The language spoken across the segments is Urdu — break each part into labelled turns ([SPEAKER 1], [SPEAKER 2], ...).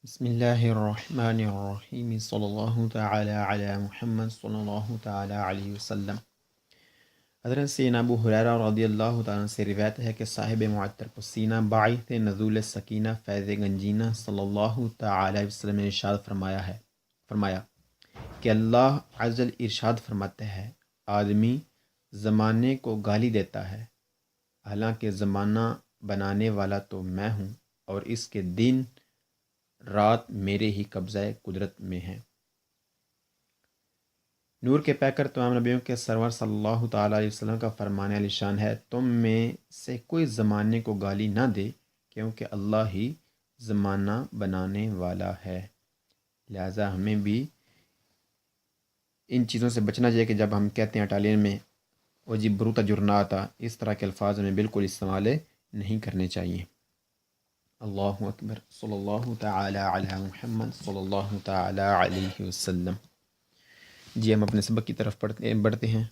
[SPEAKER 1] بسم اللہ الرحمن الرحیم صلی اللہ تعالی علی محمد صلی اللہ تعالی علیہ وسلم۔ حضرت سیدنا ابو ہریرہ رضی اللہ تعالیٰ عنہ سے روایت ہے کہ صاحب معطر پسینہ باعث نزول سکینہ فیض گنجینہ صلی اللہ تعالی علیہ وسلم نے ارشاد فرمایا کہ اللہ عز وجل ارشاد فرماتے ہیں، آدمی زمانے کو گالی دیتا ہے حالانکہ زمانہ بنانے والا تو میں ہوں اور اس کے دن رات میرے ہی قبضہ قدرت میں ہے۔ نور کے پیکر تمام نبیوں کے سرور صلی اللہ تعالیٰ علیہ وسلم کا فرمان علی شان ہے، تم میں سے کوئی زمانے کو گالی نہ دے کیونکہ اللہ ہی زمانہ بنانے والا ہے۔ لہٰذا ہمیں بھی ان چیزوں سے بچنا چاہیے کہ جب ہم کہتے ہیں اٹالین میں وجی بروتا جرناتا، اس طرح کے الفاظ ہمیں بالکل استعمال نہیں کرنے چاہیے۔ اللہ اکبر، صلی اللہ تعالی علی محمد صلی اللہ تعالی علیہ وسلم۔ جی ہم اپنے سبق کی طرف بڑھتے ہیں۔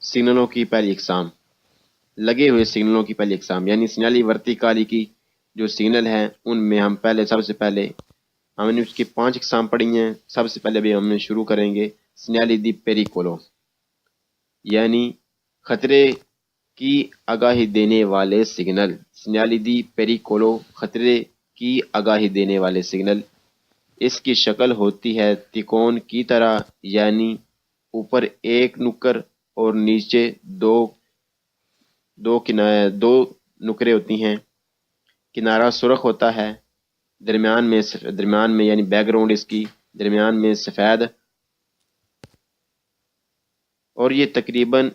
[SPEAKER 2] سگنلوں کی پہلی اقسام، لگے ہوئے سگنلوں کی پہلی اقسام یعنی سنیالی ورتیکالی کی جو سگنل ہیں ان میں ہم سب سے پہلے ہم نے اس کی 5 اقسام پڑھی ہیں۔ سب سے پہلے بھی ہم شروع کریں گے سنیالی دی پیریکولو یعنی خطرے کی آگاہی دینے والے سگنل۔ سنیالی دی پیریکولو خطرے کی آگاہی دینے والے سگنل۔ اس کی شکل ہوتی ہے تکون کی طرح، یعنی اوپر ایک نکر اور نیچے دو نکرے ہوتی ہیں۔ کنارہ سرخ ہوتا ہے، درمیان میں یعنی بیک گراؤنڈ اس کی درمیان میں سفید، اور یہ تقریباً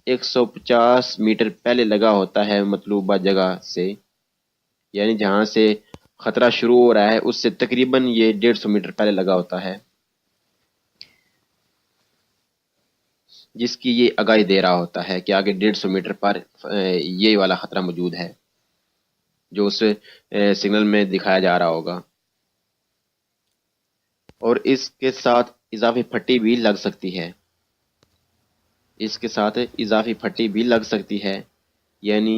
[SPEAKER 2] 150 میٹر پہلے لگا ہوتا ہے مطلوبہ جگہ سے، یعنی جہاں سے خطرہ شروع ہو رہا ہے اس سے تقریباً یہ 150 میٹر پہلے لگا ہوتا ہے، جس کی یہ آگاہی دے رہا ہوتا ہے کہ آگے 150 میٹر پر یہ والا خطرہ موجود ہے جو اس سگنل میں دکھایا جا رہا ہوگا۔ اور اس کے ساتھ اضافی پھٹی بھی لگ سکتی ہے، یعنی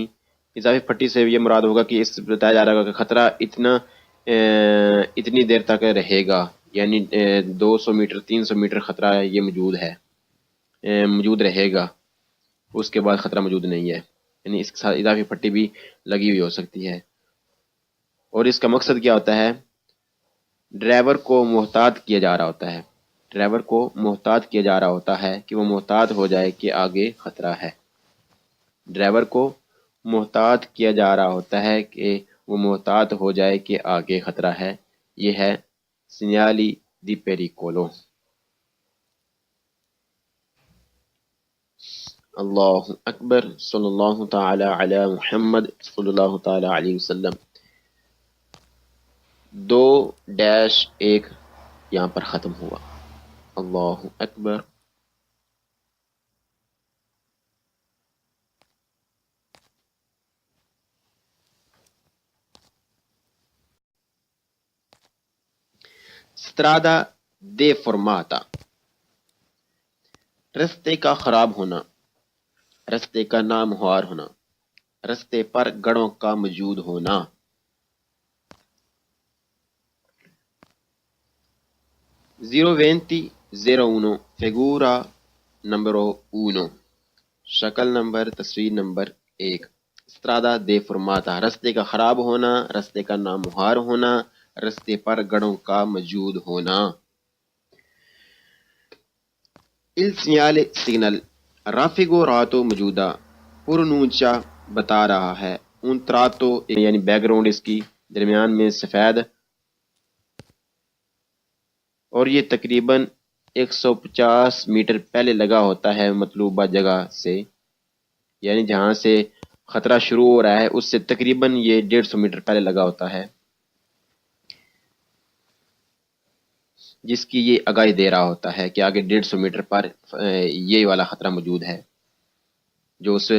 [SPEAKER 2] اضافی پھٹی سے یہ مراد ہوگا کہ اس بتایا جا رہا ہوگا کہ خطرہ اتنی دیر تک رہے گا، یعنی 200 میٹر 300 میٹر خطرہ یہ موجود رہے گا، اس کے بعد خطرہ موجود نہیں ہے، یعنی اس کے ساتھ اضافی پھٹی بھی لگی ہوئی ہو سکتی ہے۔ اور اس کا مقصد کیا ہوتا ہے؟ ڈرائیور کو محتاط کیا جا رہا ہوتا ہے کہ وہ محتاط ہو جائے کہ آگے خطرہ ہے۔ ڈرائیور کو محتاط کیا جا رہا ہوتا ہے کہ وہ محتاط ہو جائے کہ آگے خطرہ ہے۔ یہ ہے سنیالی دی پیریکولو۔ اللہ اکبر، صلی اللہ تعالی علی محمد صلی اللہ تعالی علیہ وسلم۔ 2-1 یہاں پر ختم ہوا۔ اللہ اکبر۔ سٹرادا دے فرماتا، رستے کا خراب ہونا، رستے کا نامہوار ہونا، رستے پر گڑھوں کا موجود ہونا۔ 020-01 فگورا نمبرو 1، شکل نمبر تصویر نمبر 1۔ سٹرادا دے فرماتا، رستے کا خراب ہونا، رستے کا نامہوار ہونا، رستے پر گڑھوں کا موجود ہونا۔ Il segnale signal raffigurato موجودہ پرنونچا بتا رہا ہے، un tratto یعنی بیک گراؤنڈ اس کی درمیان میں سفید، اور یہ تقریباً 150 میٹر پہلے لگا ہوتا ہے مطلوبہ جگہ سے، یعنی جہاں سے خطرہ شروع ہو رہا ہے اس سے تقریباً یہ 150 میٹر پہلے لگا ہوتا ہے، جس کی یہ آگاہی دے رہا ہوتا ہے کہ آگے 150 میٹر پر یہ والا خطرہ موجود ہے جو اس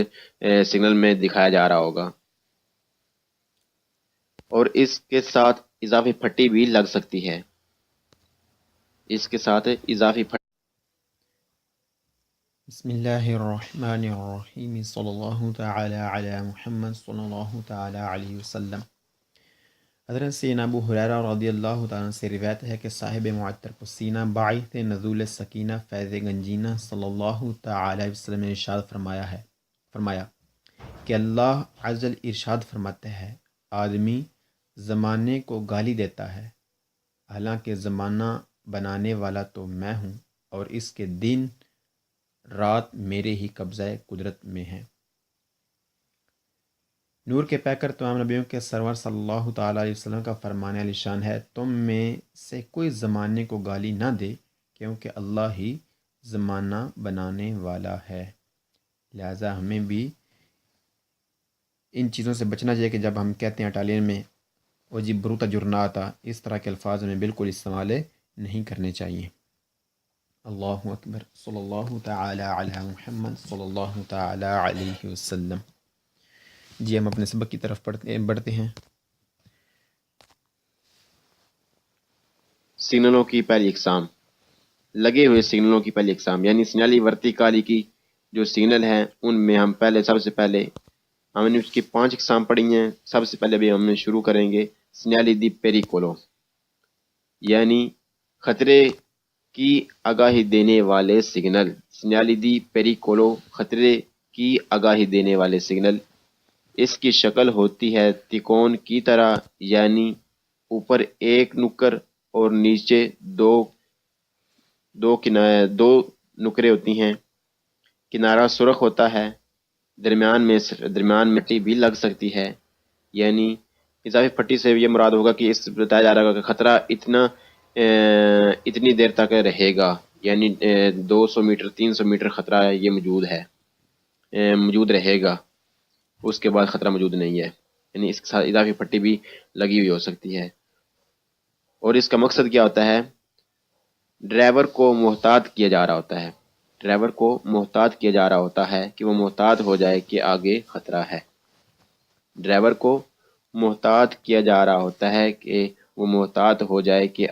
[SPEAKER 2] سگنل میں دکھایا جا رہا ہوگا۔ اور اس کے ساتھ اضافی پھٹی بھی لگ سکتی ہے،
[SPEAKER 1] بسم اللہ الرحمن الرحیم صلی اللہ تعالی علی محمد صلی اللہ تعالی علیہ وسلم۔ حضرت سیدنا ابو ہریرہ رضی اللہ تعالیٰ سے روایت ہے کہ صاحب معطر کو سینہ باعث نزول سکینہ فیض گنجینہ صلی اللہ تعالی علیہ وسلم نے ارشاد فرمایا کہ اللہ عز وجل ارشاد فرماتے ہیں، آدمی زمانے کو گالی دیتا ہے حالانکہ زمانہ بنانے والا تو میں ہوں اور اس کے دن رات میرے ہی قبضہ قدرت میں ہیں۔ نور کے پیکر تمام نبیوں کے سرور صلی اللہ تعالیٰ علیہ وسلم کا فرمان علی شان ہے، تم میں سے کوئی زمانے کو گالی نہ دے کیونکہ اللہ ہی زمانہ بنانے والا ہے۔ لہٰذا ہمیں بھی ان چیزوں سے بچنا چاہیے کہ جب ہم کہتے ہیں اٹالین میں او جی بروتا جرناتا، اس طرح کے الفاظ میں بالکل استعمال نہیں کرنے چاہیے۔ اللہ اکبر، صلی اللہ تعالی علی محمد صلی اللہ تعالی علیہ وسلم۔ جی ہم اپنے سبق کی طرف بڑھتے ہیں۔
[SPEAKER 2] سگنلوں کی پہلی اقسام، لگے ہوئے سگنلوں کی پہلی اقسام یعنی سنیالی ورتیکالی کی جو سگنل ہیں ان میں ہم سب سے پہلے ہم نے اس کی 5 اقسام پڑھی ہیں۔ سب سے پہلے بھی ہم شروع کریں گے سنیالی دی پیریکولو یعنی خطرے کی آگاہی دینے والے سگنل۔ سنیالی دی پیریکولو خطرے کی آگاہی دینے والے سگنل۔ اس کی شکل ہوتی ہے تکون کی طرح، یعنی اوپر ایک نکر اور نیچے دو نکرے ہوتی ہیں، کنارہ سرخ ہوتا ہے، درمیان میں مٹی بھی لگ سکتی ہے۔ یعنی اضافی پٹی سے یہ مراد ہوگا کہ اس بتایا جا رہا ہوگا کہ خطرہ اتنی دیر تک رہے گا، یعنی 200 میٹر 300 میٹر خطرہ یہ موجود رہے گا، اس کے بعد خطرہ موجود نہیں ہے، یعنی اس کے ساتھ اضافی پٹی بھی لگی ہوئی ہو سکتی ہے۔ اور اس کا مقصد کیا ہوتا ہے؟ ڈرائیور کو محتاط کیا جا رہا ہوتا ہے، ڈرائیور کو محتاط کیا جا رہا ہوتا ہے کہ وہ محتاط ہو جائے کہ آگے خطرہ ہے۔ ڈرائیور کو محتاط کیا جا رہا ہوتا ہے کہ وہ محتاط ہو جائے کہ